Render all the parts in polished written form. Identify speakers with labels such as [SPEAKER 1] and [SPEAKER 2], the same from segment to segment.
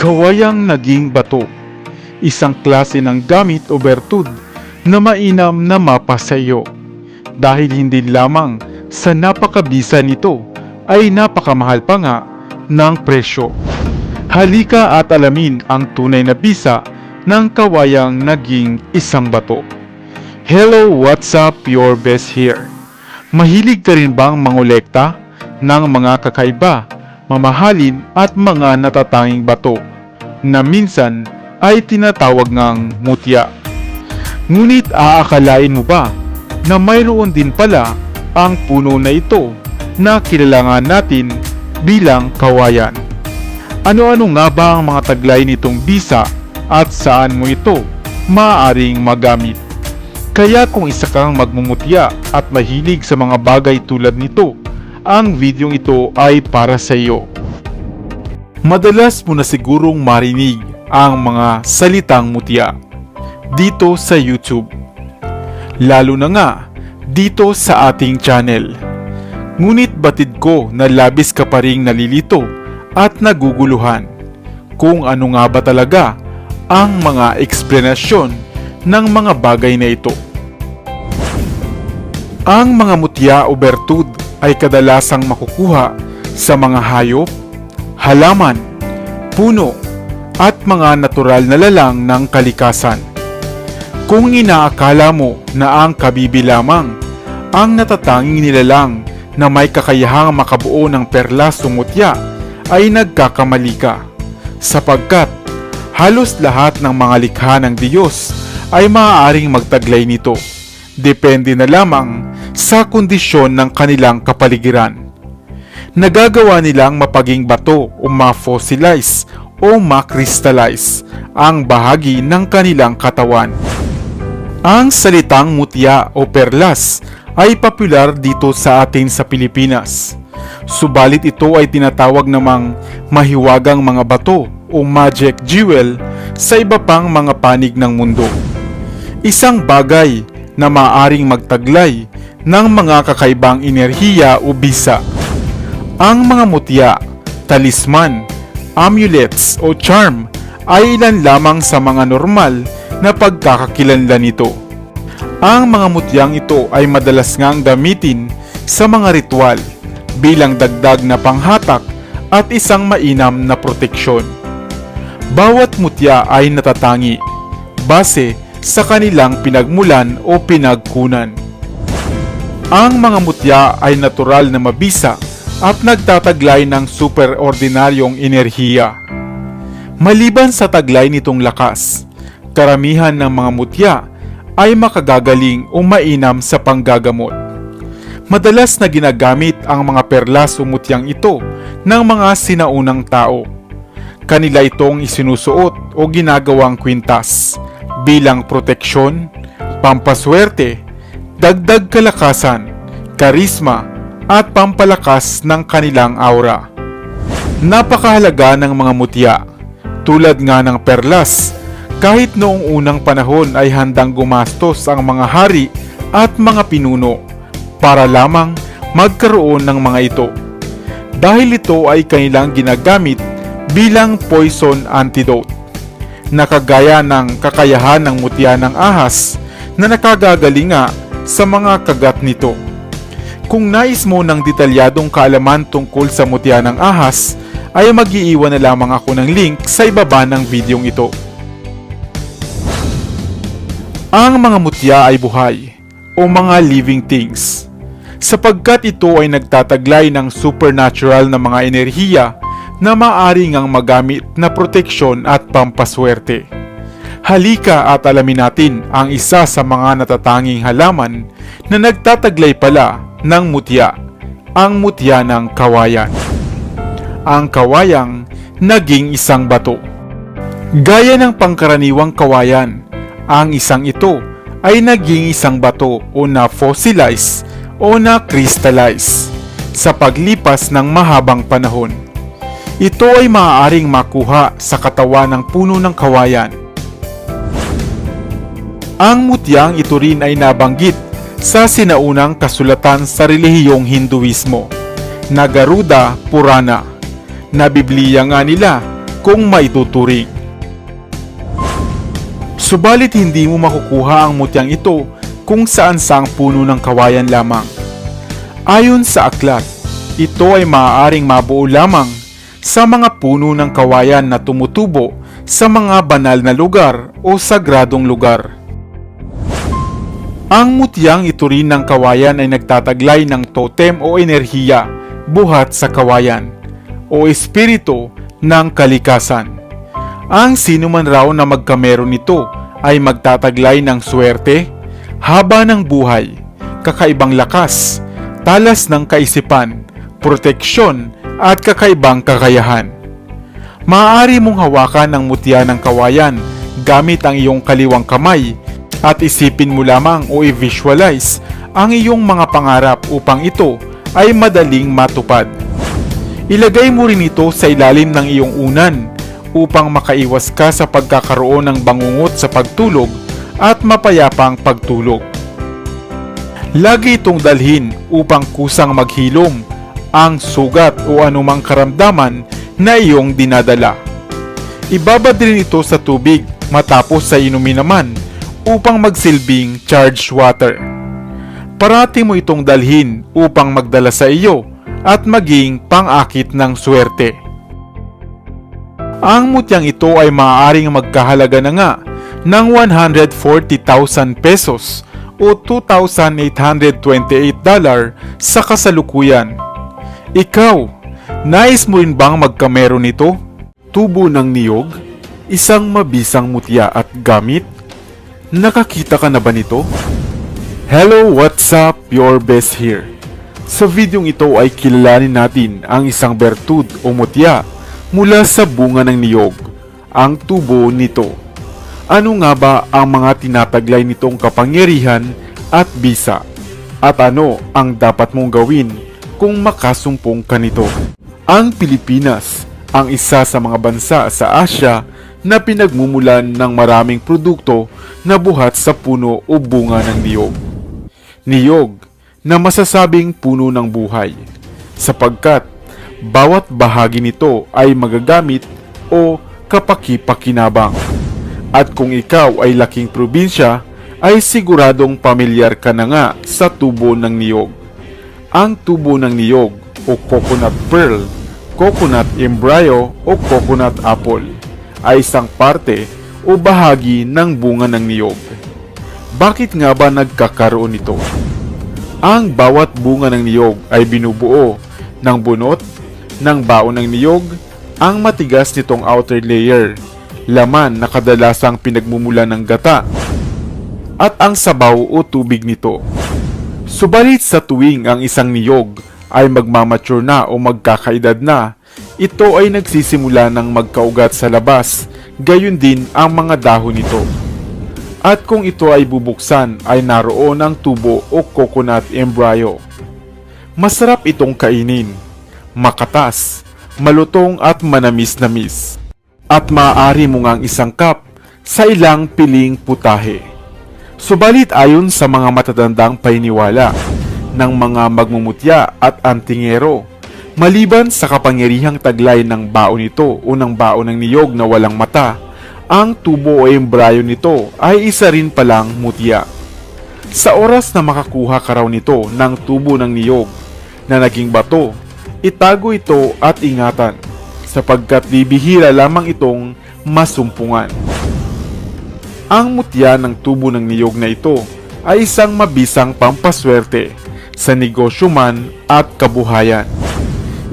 [SPEAKER 1] Kawayang naging bato, isang klase ng gamit o bertud na mainam na mapasayo dahil hindi lamang sa napakabisa nito ay napakamahal pa nga ng presyo. Halika at alamin ang tunay na bisa ng kawayang naging isang bato. Hello, what's up? Your best here. Mahilig ka rin bang mangolekta ng mga kakaiba, mamahalin at mga natatanging bato na minsan ay tinatawag ngang mutya? Ngunit aakalain mo ba na mayroon din pala ang puno na ito na kilalangan natin bilang kawayan? Ano-ano nga ba ang mga taglay nitong bisa at saan mo ito maaaring magamit? Kaya kung isa kang magmumutya at mahilig sa mga bagay tulad nito, ang videong ito ay para sa iyo. Madalas mo na sigurong marinig ang mga salitang mutya dito sa YouTube, lalo na nga dito sa ating channel. Ngunit batid ko na labis ka pa ring nalilito at naguguluhan kung ano nga ba talaga ang mga eksplanasyon ng mga bagay na ito. Ang mga mutya o bertud ay kadalasang makukuha sa mga hayop, halaman, puno, at mga natural na lalang ng kalikasan. Kung inaakala mo na ang kabibi lamang ang natatanging nilalang na may kakayahang makabuo ng perlas o mutya, ay nagkakamali ka, sapagkat halos lahat ng mga likha ng Diyos ay maaaring magtaglay nito. Depende na lamang sa kondisyon ng kanilang kapaligiran. Nagagawa nilang mapaging bato o ma-fossilize o ma-crystallize ang bahagi ng kanilang katawan. Ang salitang mutya o perlas ay popular dito sa atin sa Pilipinas. Subalit ito ay tinatawag namang mahiwagang mga bato o magic jewel sa iba pang mga panig ng mundo. Isang bagay na maaaring magtaglay ng mga kakaibang enerhiya o bisa. Ang mga mutya, talisman, amulets o charm ay ilan lamang sa mga normal na pagkakakilanlan nito. Ang mga mutyang ito ay madalas ngang gamitin sa mga ritual bilang dagdag na panghatak at isang mainam na proteksyon. Bawat mutya ay natatangi base sa kanilang pinagmulan o pinagkunan. Ang mga mutya ay natural na mabisa at nagtataglay ng superordinaryong enerhiya. Maliban sa taglay nitong lakas, karamihan ng mga mutya ay makagagaling o mainam sa panggagamot. Madalas na ginagamit ang mga perlas o mutyang ito ng mga sinaunang tao. Kanila itong isinusuot o ginagawang kwintas bilang proteksyon, pampaswerte, dagdag kalakasan, karisma, at pampalakas ng kanilang aura. Napakahalaga ng mga mutya, tulad nga ng perlas, kahit noong unang panahon ay handang gumastos ang mga hari at mga pinuno para lamang magkaroon ng mga ito. Dahil ito ay kanilang ginagamit bilang poison antidote, na kagaya ng kakayahan ng mutya ng ahas na nakagagaling nga sa mga kagat nito. Kung nais mo ng detalyadong kaalaman tungkol sa mutya ng ahas, ay mag-iiwan na lamang ako ng link sa ibaba ng videong ito. Ang mga mutya ay buhay o mga living things, sapagkat ito ay nagtataglay ng supernatural na mga enerhiya na maaari ngang magamit na proteksyon at pampaswerte. Halika at alamin natin ang isa sa mga natatanging halaman na nagtataglay pala ng mutya, ang mutya ng kawayan. Ang kawayang naging isang bato. Gaya ng pangkaraniwang kawayan, ang isang ito ay naging isang bato o na-fossilize o na-crystallize sa paglipas ng mahabang panahon. Ito ay maaaring makuha sa katawan ng puno ng kawayan. Ang mutyang ito rin ay nabanggit sa sinaunang kasulatan sa relihiyong Hinduismo na Garuda Purana, na Bibliya nga nila kung maituturing. Subalit hindi mo makukuha ang mutyang ito kung saan-saang puno ng kawayan lamang. Ayon sa aklat, ito ay maaaring mabuo lamang sa mga puno ng kawayan na tumutubo sa mga banal na lugar o sagradong lugar. Ang mutyang ito rin ng kawayan ay nagtataglay ng totem o enerhiya buhat sa kawayan o espiritu ng kalikasan. Ang sino man raw na magkameron nito ay magtataglay ng swerte, haba ng buhay, kakaibang lakas, talas ng kaisipan, proteksyon at kakaibang kakayahan. Maaari mong hawakan ang mutya ng kawayan gamit ang iyong kaliwang kamay at isipin mo lamang o i-visualize ang iyong mga pangarap upang ito ay madaling matupad. Ilagay mo rin ito sa ilalim ng iyong unan upang makaiwas ka sa pagkakaroon ng bangungot sa pagtulog at mapayapang pagtulog. Lagi itong dalhin upang kusang maghilom ang sugat o anumang karamdaman na iyong dinadala. Ibabad din ito sa tubig matapos sa inumin naman upang magsilbing charged water. Parati mo itong dalhin upang magdala sa iyo at maging pang-akit ng swerte. Ang mutyang ito ay maaaring magkahalaga na nga ng 140,000 pesos o $2,828 sa kasalukuyan. Ikaw, nais mo rin bang magkameron nito? Tubo ng niyog? Isang mabisang mutya at gamit? Nakakita ka na ba nito? Hello, what's up? Your best here. Sa videong ito ay kilalanin natin ang isang bertud o mutya mula sa bunga ng niyog, ang tubo nito. Ano nga ba ang mga tinataglay nitong kapangyarihan at bisa? At ano ang dapat mong gawin kung makasumpong ka nito? Ang Pilipinas ang isa sa mga bansa sa Asya na pinagmumulan ng maraming produkto na buhat sa puno o bunga ng niyog. Niyog na masasabing puno ng buhay, sapagkat bawat bahagi nito ay magagamit o kapaki-pakinabang. At kung ikaw ay laking probinsya, ay siguradong pamilyar ka na nga sa tubo ng niyog. Ang tubo ng niyog o coconut pearl, coconut embryo o coconut apple ay isang parte o bahagi ng bunga ng niyog. Bakit nga ba nagkakaroon nito? Ang bawat bunga ng niyog ay binubuo ng bunot, ng baon ng niyog, ang matigas nitong outer layer, laman na kadalasang pinagmumulan ng gata, at ang sabaw o tubig nito. Subalit sa tuwing ang isang niyog ay magmamature na o magkakaedad na, ito ay nagsisimula ng magkaugat sa labas, gayon din ang mga dahon nito. At kung ito ay bubuksan ay naroon ang tubo o coconut embryo. Masarap itong kainin, makatas, malutong at manamis-namis. At maaari mo ngang isangkap sa ilang piling putahe. Subalit ayon sa mga matatandang paniniwala ng mga magmumutya at antingero, maliban sa kapangyarihang taglay ng baon nito o ng baon ng niyog na walang mata, ang tubo o embryo nito ay isa rin palang mutya. Sa oras na makakuha ka raw nito ng tubo ng niyog na naging bato, itago ito at ingatan, sapagkat bibihira lamang itong masumpungan. Ang mutya ng tubo ng niyog na ito ay isang mabisang pampaswerte sa negosyo man at kabuhayan.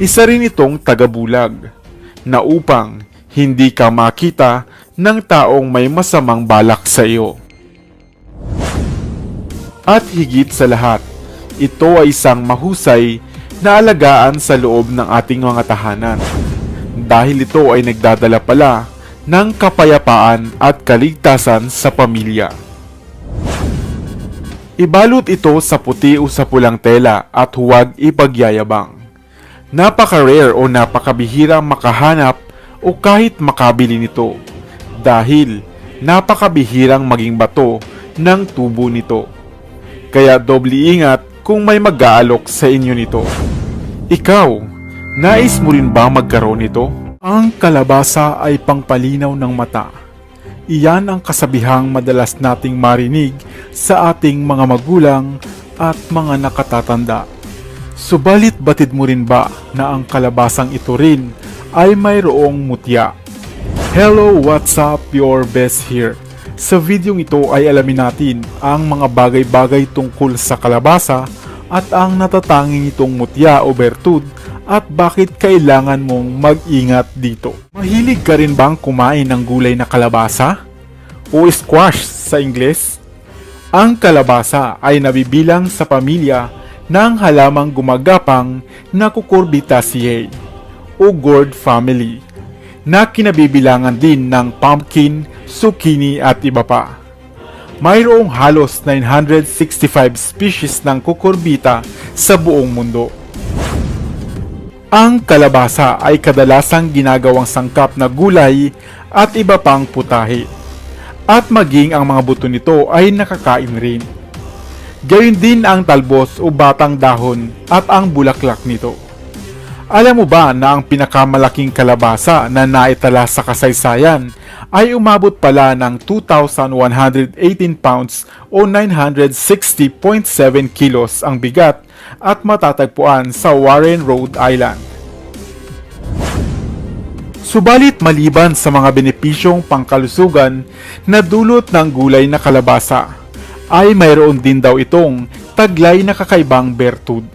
[SPEAKER 1] Isa rin itong tagabulag na upang hindi ka makita ng taong may masamang balak sa iyo. At higit sa lahat, ito ay isang mahusay na alagaan sa loob ng ating mga tahanan, dahil ito ay nagdadala pala ng kapayapaan at kaligtasan sa pamilya. Ibalot ito sa puti o sa pulang tela at huwag ipagyayabang. Napaka-rare o napakabihirang makahanap o kahit makabili nito, dahil napakabihirang maging bato ng tubo nito. Kaya doble ingat kung may mag-aalok sa inyo nito. Ikaw, nais mo rin ba magkaroon nito? Ang kalabasa ay pangpalinaw ng mata. Iyan ang kasabihang madalas nating marinig sa ating mga magulang at mga nakatatanda. Subalit batid mo rin ba na ang kalabasang ito rin ay mayroong mutya? Hello, what's up? Your best here. Sa videong ito ay alamin natin ang mga bagay-bagay tungkol sa kalabasa at ang natatanging itong mutya o bertud at bakit kailangan mong mag-ingat dito. Mahilig ka rin bang kumain ng gulay na kalabasa? O squash sa Ingles? Ang kalabasa ay nabibilang sa pamilya ng halamang gumagapang na Cucurbitaceae o gourd family na kinabibilangan din ng pumpkin, zucchini at iba pa. Mayroong halos 965 species ng cucurbita sa buong mundo. Ang kalabasa ay kadalasang ginagawang sangkap na gulay at iba pang putahe. At maging ang mga buto nito ay nakakain rin. Gayun din ang talbos o batang dahon at ang bulaklak nito. Alam mo ba na ang pinakamalaking kalabasa na naitala sa kasaysayan ay umabot pala ng 2,118 pounds o 960.7 kilos ang bigat at matatagpuan sa Warren, Rhode Island. Subalit maliban sa mga benepisyong pangkalusugan na dulot ng gulay na kalabasa, ay mayroon din daw itong taglay na kakaibang bertud,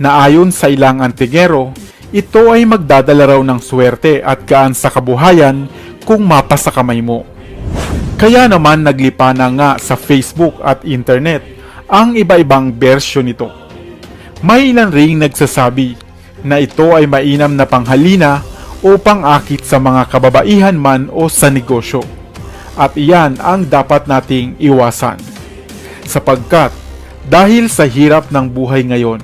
[SPEAKER 1] na ayon sa ilang antingero, ito ay magdadala raw ng swerte at gaan sa kabuhayan kung mapa sa kamay mo. Kaya naman naglipa na nga sa Facebook at internet ang iba-ibang bersyon nito. May ilan ring nagsasabi na ito ay mainam na panghalina o pang-akit sa mga kababaihan man o sa negosyo. At iyan ang dapat nating iwasan. Sapagkat dahil sa hirap ng buhay ngayon,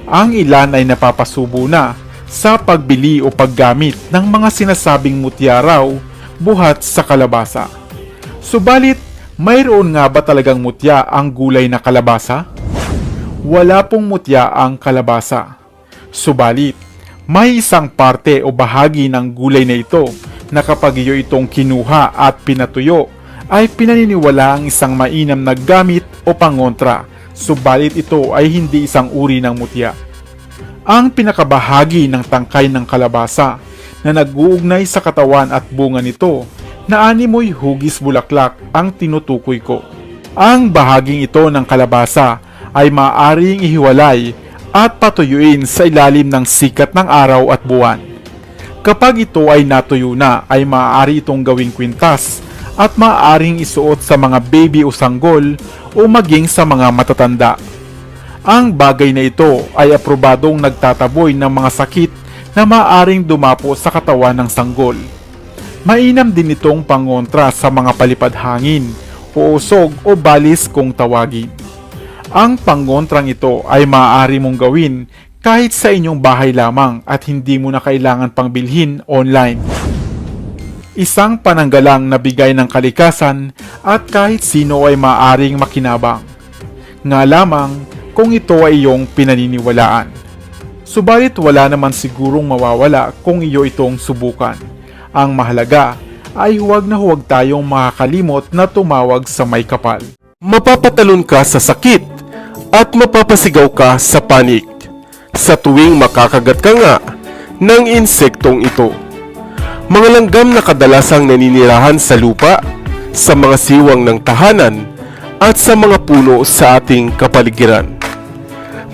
[SPEAKER 1] ang ilan ay napapasubo na sa pagbili o paggamit ng mga sinasabing mutya raw buhat sa kalabasa. Subalit, mayroon nga ba talagang mutya ang gulay na kalabasa? Wala pong mutya ang kalabasa. Subalit, may isang parte o bahagi ng gulay na ito na kapag iyo itong kinuha at pinatuyo, ay pinaniniwala ang isang mainam na gamit o pangontra, subalit ito ay hindi isang uri ng mutya. Ang pinakabahagi ng tangkay ng kalabasa na nag-uugnay sa katawan at bunga nito na animoy hugis bulaklak ang tinutukoy ko. Ang bahaging ito ng kalabasa ay maaaring ihiwalay at patuyuin sa ilalim ng sikat ng araw at buwan. Kapag ito ay natuyo na ay maaari itong gawing kwintas at maaaring isuot sa mga baby o sanggol o maging sa mga matatanda. Ang bagay na ito ay aprobadong nagtataboy ng mga sakit na maaaring dumapo sa katawan ng sanggol. Mainam din itong pangontra sa mga palipad hangin o usog o balis kung tawagin. Ang pangontrang ito ay maaari mong gawin kahit sa inyong bahay lamang at hindi mo na kailangan pang bilhin online. Isang pananggalang na bigay ng kalikasan at kahit sino ay maaaring makinabang. Nga lamang kung ito ay iyong pinaniniwalaan. Subalit wala naman sigurong mawawala kung iyo itong subukan. Ang mahalaga ay huwag na huwag tayong makakalimot na tumawag sa may kapal. Mapapatalon ka sa sakit at mapapasigaw ka sa panik sa tuwing makakagat ka nga ng insektong ito. Mga langgam na kadalasang naninirahan sa lupa, sa mga siwang ng tahanan, at sa mga puno sa ating kapaligiran.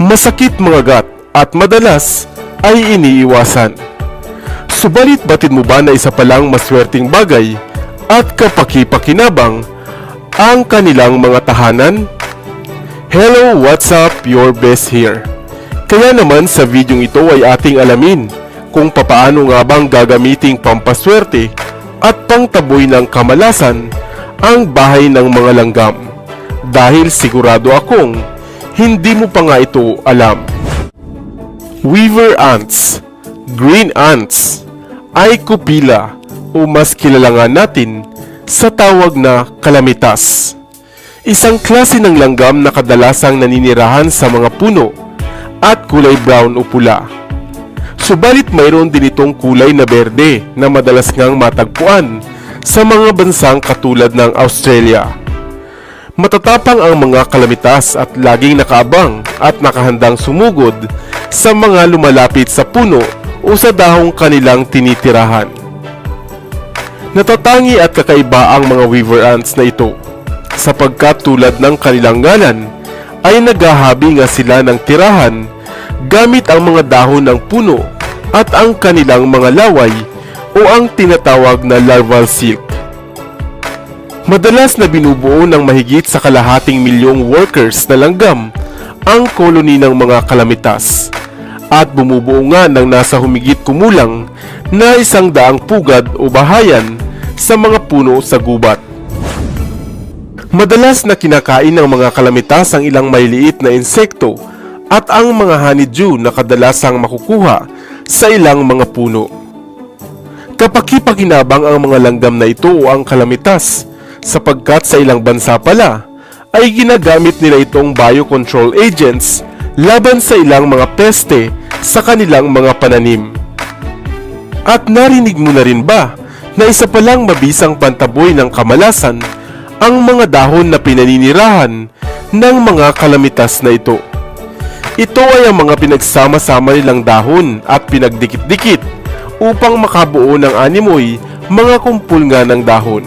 [SPEAKER 1] Masakit mga gat at madalas ay iniiwasan. Subalit batid mo ba na isa palang maswerteng bagay at kapaki-pakinabang ang kanilang mga tahanan? Hello, what's up? Your best here. Kaya naman sa videong ito ay ating alamin kung papaano nga bang gagamiting pampaswerte at pangtaboy ng kamalasan ang bahay ng mga langgam. Dahil sigurado akong hindi mo pa nga ito alam. Weaver ants, green ants, ay kupila o mas kilala nga natin sa tawag na kalamitas. Isang klase ng langgam na kadalasang naninirahan sa mga puno at kulay brown o pula.
[SPEAKER 2] Subalit mayroon din itong kulay na berde na madalas ngang matagpuan sa mga bansang katulad ng Australia. Matatapang ang mga kalamitas at laging nakaabang at nakahandang sumugod sa mga lumalapit sa puno o sa dahong kanilang tinitirahan. Natatangi at kakaiba ang mga weaver ants na ito sapagkat tulad ng kanilang ngalan ay naghahabi nga sila ng tirahan gamit ang mga dahon ng puno at ang kanilang mga laway o ang tinatawag na larval silk. Madalas na binubuo ng mahigit sa kalahating milyong workers na langgam ang koloni ng mga kalamitas at bumubuo nga ng nasa humigit kumulang na 100 pugad o bahayan sa mga puno sa gubat. Madalas na kinakain ng mga kalamitas ang ilang maliliit na insekto at ang mga honeydew na kadalasang makukuha sa ilang mga puno. Kapaki-pakinabang ang mga langgam na ito o ang kalamitas sapagkat sa ilang bansa pala ay ginagamit nila itong biocontrol agents laban sa ilang mga peste sa kanilang mga pananim. At narinig mo na rin ba na isa palang mabisang pantaboy ng kamalasan ang mga dahon na pinaninirahan ng mga kalamitas na ito? Ito ay ang mga pinagsama-sama nilang dahon at pinagdikit-dikit upang makabuo ng animoy mga kumpul nga ng dahon.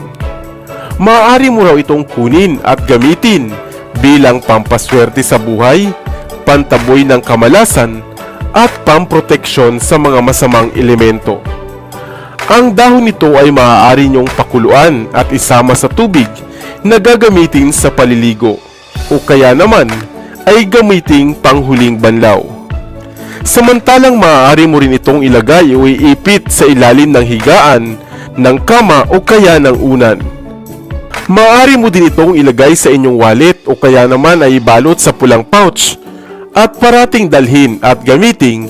[SPEAKER 2] Maaari mo raw itong kunin at gamitin bilang pampaswerte sa buhay, pantaboy ng kamalasan, at pamproteksyon sa mga masamang elemento. Ang dahon nito ay maaari niyong pakuluan at isama sa tubig na gagamitin sa paliligo o kaya naman ay gamiting panghuling banlaw. Samantalang maaari mo rin itong ilagay o iipit sa ilalim ng higaan, ng kama o kaya ng unan. Maaari mo din itong ilagay sa inyong wallet o kaya naman ay ibalot sa pulang pouch at parating dalhin at gamiting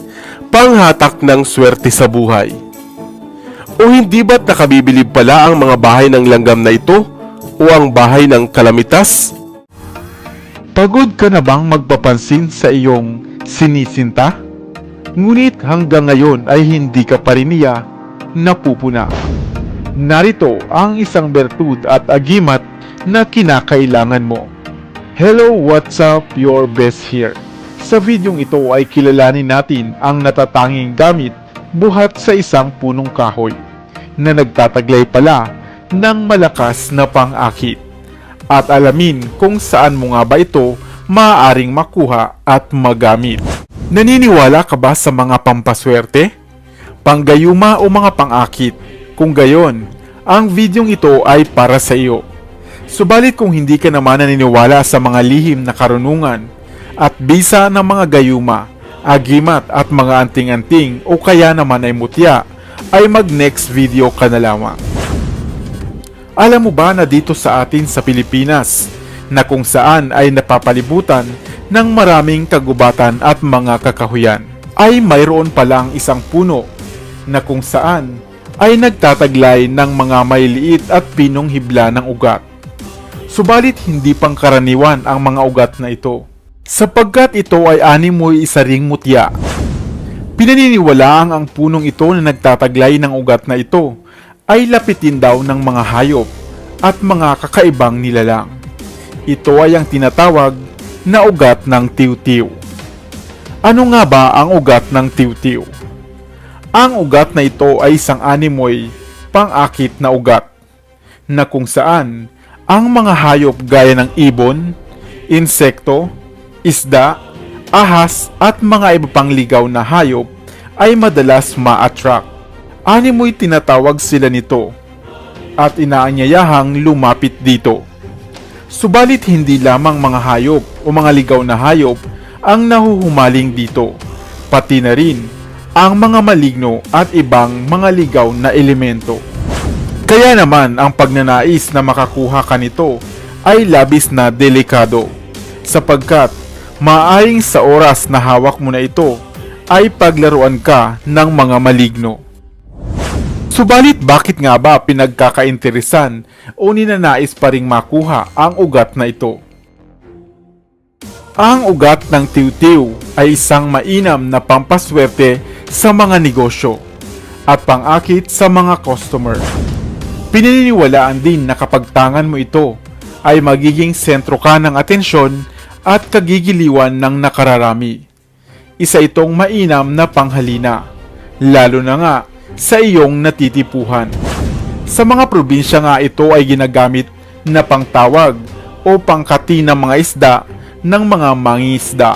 [SPEAKER 2] panghatak ng swerte sa buhay. O hindi ba't nakabibilib pala ang mga bahay ng langgam na ito o ang bahay ng kalamitas?
[SPEAKER 1] Pagod ka na bang magpapansin sa iyong sinisinta? Ngunit hanggang ngayon ay hindi ka pa rin niya napupuna. Narito ang isang bertud at agimat na kinakailangan mo. Hello, what's up? Your best here. Sa videong ito ay kilalanin natin ang natatanging gamit buhat sa isang punong kahoy na nagtataglay pala ng malakas na pang-akit. At alamin kung saan mo nga ba ito maaaring makuha at magamit. Naniniwala ka ba sa mga pampaswerte, panggayuma o mga pang-akit? Kung gayon, ang videong ito ay para sa iyo. Subalit kung hindi ka naman naniniwala sa mga lihim na karunungan at bisa ng mga gayuma, agimat at mga anting-anting o kaya naman ay mutya, ay mag-next video ka na lamang. Alam mo ba na dito sa atin sa Pilipinas, na kung saan ay napapalibutan ng maraming kagubatan at mga kakahuyan, ay mayroon palang isang puno na kung saan ay nagtataglay ng mga maliliit at pinong hibla ng ugat. Subalit hindi pangkaraniwan ang mga ugat na ito, sapagkat ito ay animoy isa ring mutya. Pinaniniwalaang ang punong ito na nagtataglay ng ugat na ito ay lapitin daw ng mga hayop at mga kakaibang nilalang. Ito ay ang tinatawag na ugat ng tiw-tiw. Ano nga ba ang ugat ng tiw-tiw? Ang ugat na ito ay isang animoy pang-akit na ugat na kung saan ang mga hayop gaya ng ibon, insekto, isda, ahas at mga iba pang ligaw na hayop ay madalas ma-attract. Animoy tinatawag sila nito at inaanyayahang lumapit dito. Subalit hindi lamang mga hayop o mga ligaw na hayop ang nahuhumaling dito, pati na rin ang mga maligno at ibang mga ligaw na elemento. Kaya naman ang pagnanais na makakuha ka nito ay labis na delikado, sapagkat maaaring sa oras na hawak mo na ito ay paglaruan ka ng mga maligno. Subalit bakit nga ba pinagkakainteresan o ninanais pa ring makuha ang ugat na ito? Ang ugat ng tiw-tiw ay isang mainam na pampaswerte sa mga negosyo at pang-akit sa mga customer. Pinaniniwalaan din na kapag tangan mo ito, ay magiging sentro ka ng atensyon at kagigiliwan ng nakararami. Isa itong mainam na panghalina, lalo na nga sa iyong natitipuhan. Sa mga probinsya nga ito ay ginagamit na pangtawag o pangkati ng mga isda ng mga mangingisda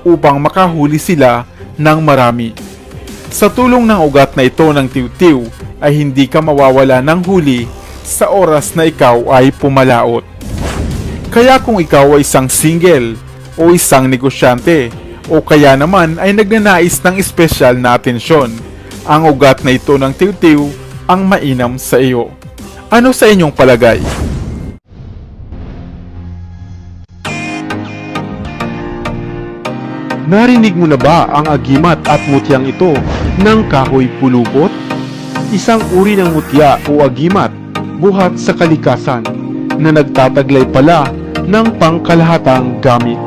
[SPEAKER 1] upang makahuli sila ng marami. Sa tulong ng ugat na ito ng tiw-tiw ay hindi ka mawawala ng huli sa oras na ikaw ay pumalaot. Kaya kung ikaw ay isang single o isang negosyante o kaya naman ay nagnanais ng espesyal na atensyon, ang ugat na ito ng tiw-tiw ang mainam sa iyo. Ano sa inyong palagay? Narinig mo na ba ang agimat at mutyang ito ng kahoy pulupot? Isang uri ng mutya o agimat buhat sa kalikasan na nagtataglay pala ng pangkalahatang gamit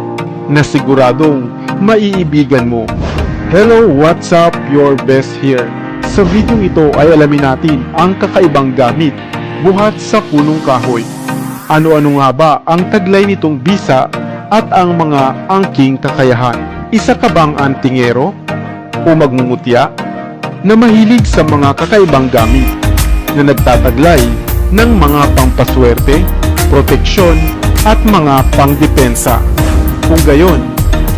[SPEAKER 1] na siguradong maiibigan mo. Hello, what's up? Your best here. Sa videong ito ay alamin natin ang kakaibang gamit buhat sa punong kahoy. Ano-ano nga ba ang taglay nitong bisa at ang mga angking kakayahan? Isa ka bang antingero o magmumutya na mahilig sa mga kakaibang gamit na nagtataglay ng mga pampaswerte, proteksyon at mga pangdepensa? Kung gayon,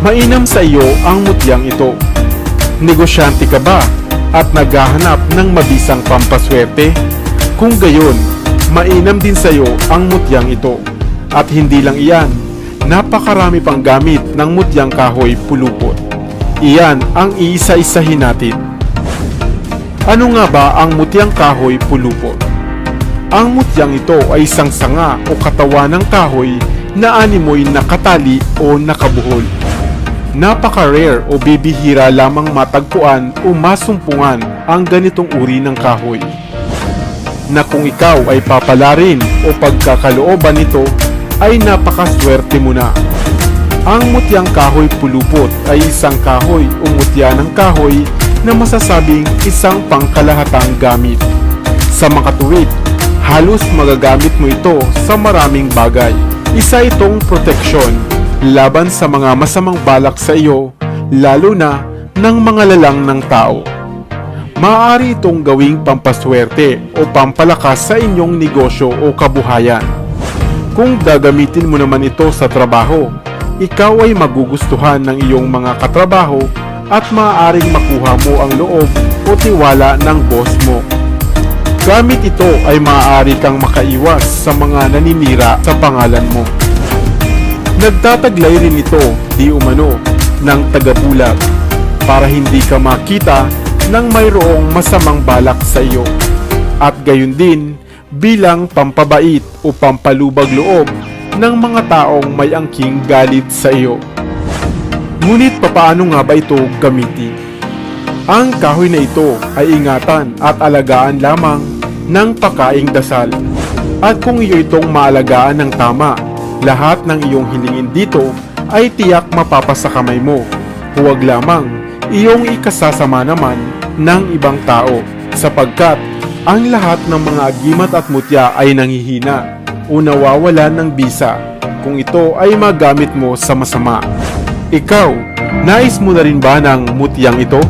[SPEAKER 1] mainam sa iyo ang mutyang ito. Negosyante ka ba at naghahanap ng mabisang pampaswerte? Kung gayon, mainam din sa iyo ang mutyang ito. At hindi lang iyan, napakarami pang gamit ng mutyang kahoy pulupot. Iyan ang iisa-isahin natin. Ano nga ba ang mutyang kahoy pulupot? Ang mutyang ito ay isang sanga o katawan ng kahoy na animoy nakatali o nakabuhol. Napaka-rare o bibihira lamang matagpuan o masumpungan ang ganitong uri ng kahoy, na kung ikaw ay papalarin o pagkakalooban nito ay napakaswerte mo na. Ang mutyang kahoy pulupot ay isang kahoy o mutya ng kahoy na masasabing isang pangkalahatang gamit. Sa makatuwid, halos magagamit mo ito sa maraming bagay. Isa itong proteksyon laban sa mga masamang balak sa iyo, lalo na ng mga lalang ng tao. Maaari itong gawing pampaswerte o pampalakas sa inyong negosyo o kabuhayan. Kung gagamitin mo naman ito sa trabaho, ikaw ay magugustuhan ng iyong mga katrabaho at maaaring makuha mo ang loob o tiwala ng boss mo. Gamit ito ay maaari kang makaiwas sa mga naninira sa pangalan mo. Nagtataglay rin ito di umano ng tagabulag para hindi ka makita ng mayroong masamang balak sa iyo, at gayon din bilang pampabait o pampalubag loob ng mga taong may angking galit sa iyo. Ngunit papaano nga ba ito gamitin? Ang kahoy na ito ay ingatan at alagaan lamang ng pakaing dasal. At kung iyo itong maalagaan ng tama, lahat ng iyong hilingin dito ay tiyak mapapasa kamay mo. Huwag lamang iyong ikasasama naman ng ibang tao, sapagkat ang lahat ng mga agimat at mutya ay nanghihina o nawawalan ng bisa kung ito ay magamit mo sa masama. Ikaw, nais mo na rin ba ng mutyang ito?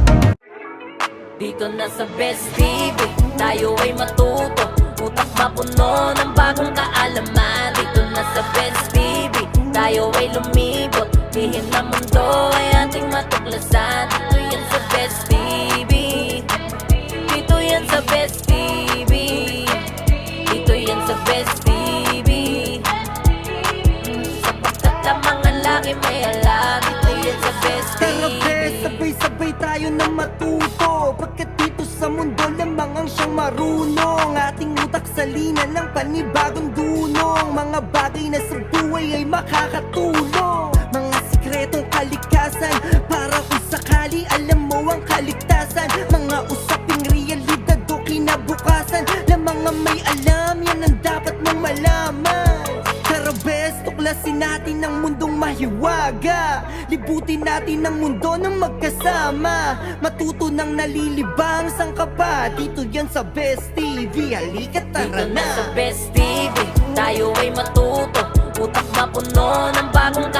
[SPEAKER 3] Dito na sa Best TV, tayo ay matuto. Utak mapuno ng bagong kaalaman. Dito na sa Best TV, tayo ay lumibot. Lihim na mundo ay ating matuklasan. Dito yan sa Best TV, dito yan sa Best TV, dito yan sa Best TV. Sapagkat lamang ang laki may alam. Dito yan sa Best
[SPEAKER 4] Tara
[SPEAKER 3] TV.
[SPEAKER 4] bes, sabay-sabay tayo na matuto. Pagkat dito sa mundo lamang ang siyang marunong. Ating utak sa lina ng panibagong dunong. Mga bagay na sa buhay ay makakatulong. Mga sikretong kalikasan, para kung sakali alam mo ang kaligtasan. Mga usaping realidad o kinabukasan, na mga may alam, yan ang dapat mong malaman. Tara bes, Tuklasin natin ang mundong mahiwaga, libutin natin ang mundo ng magkasama, matuto ng nalilibang sangkapa. Dito yan sa Best TV, halika tara
[SPEAKER 3] Dito na sa
[SPEAKER 4] na.
[SPEAKER 3] Best TV, tayo ay matuto. Utak mapuno ng bagong